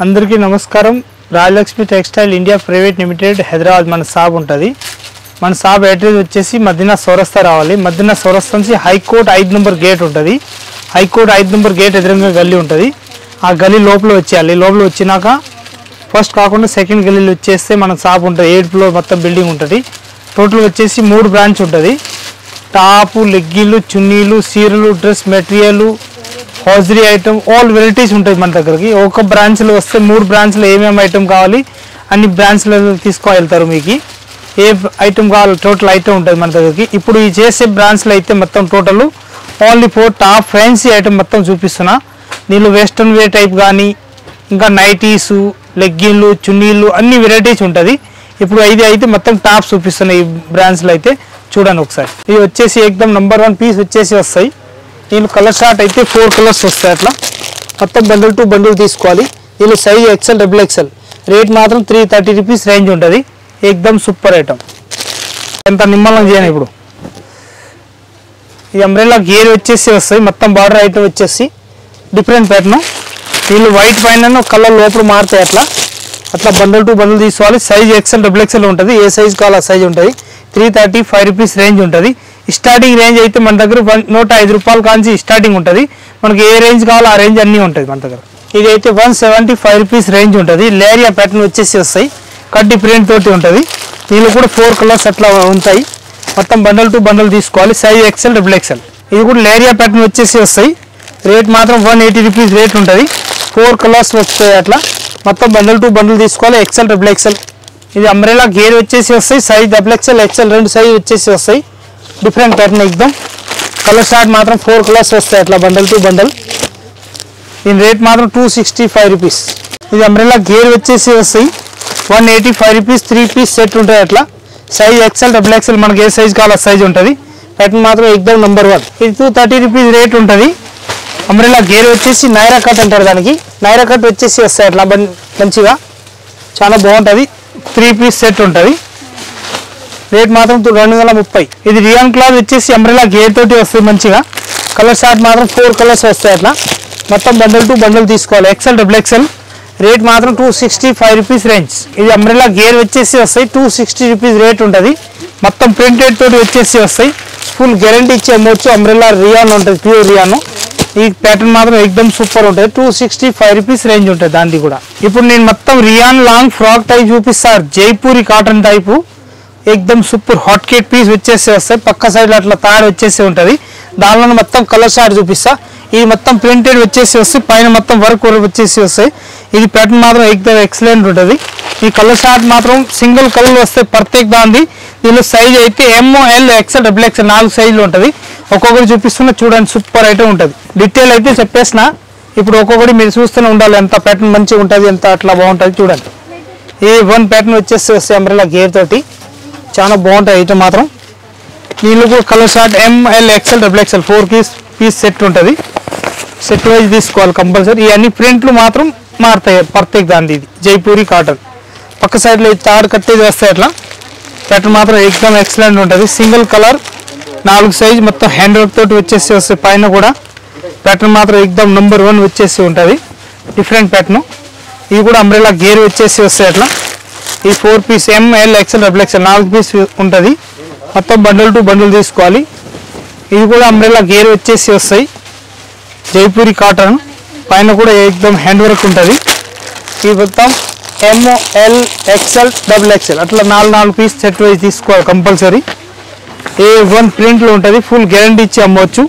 అందరికీ నమస్కారం. Rajalakshmi textile India private limited Hyderabad మన షాప్ ఉంటుంది. మన షాప్ అడ్రస్ వచ్చేసి మదీనా చౌరస్తా రావాలి. మదీనా చౌరస్తా నుంచి హైకోర్ట్ 5 నంబర్ గేట్ ఉంటుంది. హైకోర్ట్ 5 నంబర్ గేట్ ఎదురుగా గల్లీ ఉంటుంది. ఆ గల్లీ లోపల వచ్చేయాలి. లోపల వచ్చినాక ఫస్ట్ కాకుండా సెకండ్ గల్లీలో వచ్చేస్తే మన షాప్ ఉంటుంది. 8th ఫ్లోర్ మొత్తం బిల్డింగ్ ఉంటుంది. టోటల్ వచ్చేసి 3 బ్రాంచ్ ఉంటుంది. టాపు, లెగ్గిన్లు, చున్నీలు, సీరలు, dress material, hosiery item all varieties ఉంటాయి మన దగ్గరికి. ఒక బ్రాంచ్లో వస్తే 3 బ్రాంచ్లో ఏమేమి ఐటమ్ కావాలి అన్ని బ్రాంచ్లలో తీసుకువెళ్తారు. మీకు ఏ ఐటమ్ కావాలి టోటల్ ఐటమ్ ఉంటుంది మన దగ్గరికి. ఇప్పుడు ఈ చేసే బ్రాంచ్లో అయితే మొత్తం total only 4 top fancy item మొత్తం చూపిస్తున్నా. దీనిలో వెస్ట్రన్ వేర్ టైప్ కానీ ఇంకా నైటీసు, లెగ్గిన్లు, చున్నీలు అన్ని వెరైటీస్ ఉంటుంది. ఇప్పుడు ఇది అయితే మొత్తం టాప్ చూపిస్తున్నాయి ఈ బ్రాంచ్లో అయితే. చూడండి ఒకసారి. ఇది వచ్చేసి ఏకదమ్ నెంబర్ 1 పీస్ వచ్చేసి వస్తాయి. దీనిలో కలర్ షార్ట్ అయితే 4 కలర్స్ వస్తాయి. అట్లా మొత్తం బండిల్ టు బండిల్ తీసుకోవాలి. దీనిలో సైజ్ XL, XXL. రేట్ మాత్రం 330 రూపీస్ రేంజ్ ఉంటుంది. ఏకదమ్ సూపర్ ఐటమ్. ఎంత నిమ్మలం చేయను. ఇప్పుడు ఈ అంబ్రెల్లా గేర్ వచ్చేసి వస్తాయి. మొత్తం బార్డర్ ఐటమ్ వచ్చేసి డిఫరెంట్ ప్యాటర్న్. వీళ్ళు వైట్ పైన కలర్ లోపల మారుతాయి. అట్లా బండిల్ టు బండిల్ తీసుకోవాలి. సైజ్ XL, XXL ఉంటుంది. ఏ సైజ్ కావాలో ఆ సైజ్ ఉంటుంది. 335 రూపీస్ రేంజ్ ఉంటుంది. స్టార్టింగ్ రేంజ్ అయితే మన దగ్గర 105 రూపాయల కాంచి స్టార్టింగ్ ఉంటుంది. మనకి ఏ రేంజ్ కావాలో ఆ రేంజ్ అన్నీ ఉంటుంది మన దగ్గర. ఇది అయితే 175 రూపీస్ రేంజ్ ఉంటుంది. లేరియా ప్యాటర్న్ వచ్చేసి వస్తాయి. కడ్డీ ప్రింట్ తోటి ఉంటుంది. దీనిలో కూడా 4 కలర్స్ అట్లా ఉంటాయి. మొత్తం బండల్ టు బండల్ తీసుకోవాలి. Size XL, XXL. ఇది కూడా లేరియా ప్యాటర్న్ వచ్చేసి వస్తాయి. రేట్ మాత్రం 180 రూపీస్ రేట్ ఉంటుంది. 4 కలర్స్ వస్తాయి. అట్లా మొత్తం బండల్ టు బండల్ తీసుకోవాలి. XL, XXL. ఇది అంబ్రెలా గేర్ వచ్చేసి వస్తాయి. సైజ్ XXL, XL రెండు సైజ్ వచ్చేసి వస్తాయి. డిఫరెంట్ ప్యాటర్న్ ఎగ్దమ్. కలర్ షార్ట్ మాత్రం 4 కలర్స్ వస్తాయి. అట్లా బండల్ టు బండల్. దీని రేట్ మాత్రం 265 రూపీస్. ఇది అంబ్రెలా గేర్ వచ్చేసి వస్తాయి. 185 రూపీస్ 3 పీస్ సెట్ ఉంటుంది. అట్లా సైజ్ XL, XXL మనకి ఏ సైజ్ కావాలో సైజ్ ఉంటుంది. ప్యాటర్న్ మాత్రం ఎగ్దమ్ నెంబర్ 1. ఇది 230 రూపీస్ రేట్ ఉంటుంది. అంబ్రెలా గేర్ వచ్చేసి నైరా కట్ అంటారు. దానికి నైరా కట్ వచ్చేసి వస్తాయి. అట్లా మంచిగా చాలా బాగుంటుంది. 3 పీస్ సెట్ ఉంటుంది. రేట్ మాత్రం 230. ఇది రియాన్ క్లాత్ వచ్చేసి అంబ్రెలా గేర్ తోటి వస్తుంది. మంచిగా కలర్ షార్ట్ మాత్రం 4 కలర్స్ వస్తాయి. అట్లా మొత్తం బండల్ టు బండల్ తీసుకోవాలి. XL, XXL. రేట్ మాత్రం 265 రూపీస్ రేంజ్. ఇది అంబ్రెలా గేర్ వచ్చేసి వస్తాయి. 260 రూపీస్ రేట్ ఉంటుంది. మొత్తం ప్రింటెడ్ తోటి వచ్చేసి వస్తాయి. ఫుల్ గ్యారంటీ ఇచ్చి అమ్మవచ్చు. అంబ్రెలా రియాన్ ఉంటుంది. Pure rayon. ఈ ప్యాటర్న్ మాత్రం ఎక్దమ్ సూపర్ ఉంటుంది. 265 రూపీస్ రేంజ్ ఉంటుంది దానికి కూడా. ఇప్పుడు నేను మొత్తం రియాన్ లాంగ్ ఫ్రాక్ టైప్ చూపిస్తాను. జైపూరి కాటన్ టైపు ఎక్దమ్ సూపర్ హాట్ కేట్ పీస్ వచ్చేసి వస్తాయి. పక్క సైడ్ అట్లా తాడు వచ్చేసి ఉంటుంది. దానిలో మొత్తం కలర్ షార్ట్ చూపిస్తా. ఇది మొత్తం ప్రింటెడ్ వచ్చేసి వస్తాయి. పైన మొత్తం వర్క్ వచ్చేసి వస్తాయి. ఇది ప్యాటర్న్ మాత్రం ఎక్దమ్ ఎక్సలెంట్ ఉంటుంది. ఈ కలర్ షార్ట్ మాత్రం సింగిల్ కలర్ వస్తాయి ప్రత్యేక దాంది. దీనిలో సైజ్ అయితే ML, XL, XXL 4 సైజులు ఉంటుంది. ఒక్కొక్కటి చూపిస్తున్నా చూడండి. సూపర్ ఐటమ్ ఉంటుంది. డీటెయిల్ అయితే చెప్పేసిన. ఇప్పుడు ఒక్కొక్కటి మీరు చూస్తూనే ఉండాలి. ఎంత ప్యాటర్న్ మంచిగా ఉంటుంది, ఎంత అట్లా బాగుంటుంది చూడండి. ఈ 1 ప్యాటర్న్ వచ్చేసి వస్తాయి అంబ్రెలా గేర్ తోటి. చాలా బాగుంటుంది ఐటమ్ మాత్రం. దీనిలో కూడా colour short ML, XL, XXL 4 piece set ఉంటుంది. సెట్ వైజ్ తీసుకోవాలి కంపల్సరీ. ఇవన్నీ ప్రింట్లు మాత్రం మారుతాయి ప్రత్యేక దాన్ని. ఇది జైపూరి కాటన్. పక్క సైడ్లో తాడు కట్టేది వస్తాయి. అట్లా ప్యాటర్న్ మాత్రం ఎక్దమ్ ఎక్సలెంట్ ఉంటుంది. సింగిల్ కలర్ 4 సైజ్ మొత్తం హ్యాండ్ వర్క్ తోటి వచ్చేసి వస్తాయి. పైన కూడా ప్యాటర్న్ మాత్రం ఎక్దమ్ నెంబర్ 1 వచ్చేసి ఉంటుంది. Different pattern. ఇది కూడా అంబ్రెలా గేర్ వచ్చేసి వస్తాయి. అట్లా ఈ 4 piece ML, XL, XXL 4 piece ఉంటుంది. మొత్తం బండిల్ టు బండిల్ తీసుకోవాలి. ఇది కూడా అంబ్రెలా గేర్ వచ్చేసి వస్తాయి. జైపూరి కాటన్. పైన కూడా ఎక్దమ్ హ్యాండ్ వర్క్ ఉంటుంది. ఇది మొత్తం ML, XL, XXL అట్లా 4 పీస్ సెట్ వైజ్ తీసుకోవాలి కంపల్సరీ. A1 ప్రింట్లో ఉంటుంది. ఫుల్ గ్యారంటీ ఇచ్చి అమ్మవచ్చు.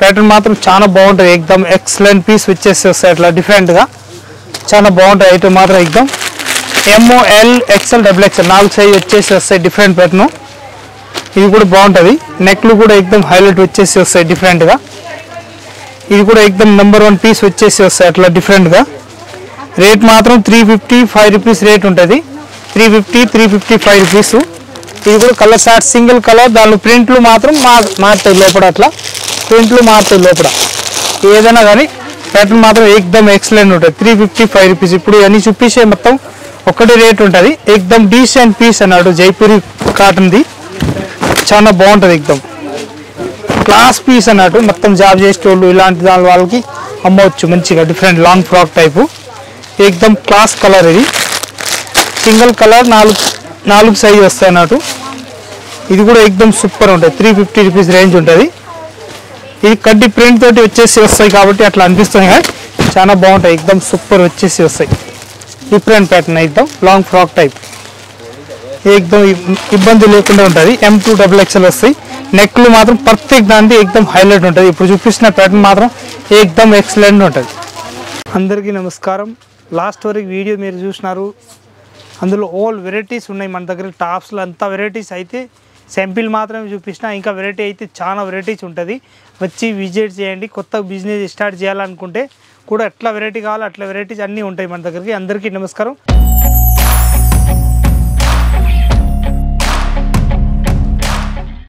ప్యాటర్న్ మాత్రం చాలా బాగుంటుంది. ఎక్దమ్ ఎక్సలెంట్ పీస్ వచ్చేసి వస్తాయి. అట్లా డిఫరెంట్గా చాలా బాగుంటుంది ఐటమ్ మాత్రం. ఎక్దమ్ ML, XL, XXL 4 సైజ్ వచ్చేసి వస్తాయి. Different pattern. ఇది కూడా బాగుంటుంది. నెక్లు కూడా ఎక్దమ్ హైలైట్ వచ్చేసి వస్తాయి డిఫరెంట్గా. ఇది కూడా ఎక్దమ్ నెంబర్ 1 పీస్ వచ్చేసి వస్తాయి. అట్లా డిఫరెంట్గా. రేట్ మాత్రం 355 రూపీస్ రేట్ ఉంటుంది. 355 రూపీస్. ఇది కూడా కలర్ షార్ట్ సింగిల్ కలర్. దానిలో ప్రింట్లు మాత్రం మారుతాయి లోపల. అట్లా ప్రింట్లు మారుతాయి లోపల. ఏదైనా కానీ ప్యాటర్న్ మాత్రం ఎక్దమ్ ఎక్సలెంట్ ఉంటుంది. 355 రూపీస్. ఇప్పుడు అన్ని చూపించే మొత్తం ఒకటి రేట్ ఉంటుంది. ఎక్దమ్ డీసెంట్ పీస్ అన్నాడు. జైపూరి కాటన్ది చాలా బాగుంటుంది. ఎక్దమ్ క్లాస్ పీస్ అన్నట్టు. మొత్తం జాబ్ చేసేటోళ్ళు ఇలాంటి దాని వాళ్ళకి అమ్మవచ్చు మంచిగా. డిఫరెంట్ లాంగ్ ఫ్రాక్ టైపు ఏకదమ్ క్లాస్ కలర్, ఇది సింగిల్ కలర్ 4 సైజ్ వస్తాయి అన్నట్టు. ఇది కూడా ఏకదమ్ సూపర్ ఉంటుంది, 350 రూపీస్ రేంజ్ ఉంటుంది. ఇది కడ్డీ ప్రింట్ తోటి వచ్చేసి వస్తాయి కాబట్టి అట్లా అనిపిస్తుంది కానీ చాలా బాగుంటాయి, ఏకదమ్ సూపర్ వచ్చేసి వస్తాయి. డిఫరెంట్ ప్యాటర్న్, ఏకదమ్ లాంగ్ ఫ్రాక్ టైప్, ఏకదమ్ ఇబ్బంది లేకుండా ఉంటుంది. M2 XXL వస్తాయి. నెక్లు మాత్రం పర్ఫెక్ట్ దాంట్లో ఏకదమ్ హైలైట్ ఉంటుంది. ఇప్పుడు చూపిస్తున్న ప్యాటర్న్ మాత్రం ఏకదమ్ ఎక్సలెంట్ ఉంటుంది. అందరికీ నమస్కారం. లాస్ట్ వరకు వీడియో మీరు చూసినారు, అందులో ఆల్ వెరైటీస్ ఉన్నాయి మన దగ్గర. టాప్స్లో అంతా వెరైటీస్ అయితే శాంపిల్ మాత్రమే చూపించిన, ఇంకా వెరైటీ అయితే చాలా వెరైటీస్ ఉంటుంది. వచ్చి విజిట్ చేయండి. కొత్త బిజినెస్ స్టార్ట్ చేయాలనుకుంటే కూడా ఎట్లా వెరైటీ కావాలో అట్లా వెరైటీస్ అన్నీ ఉంటాయి మన దగ్గరికి. అందరికీ నమస్కారం.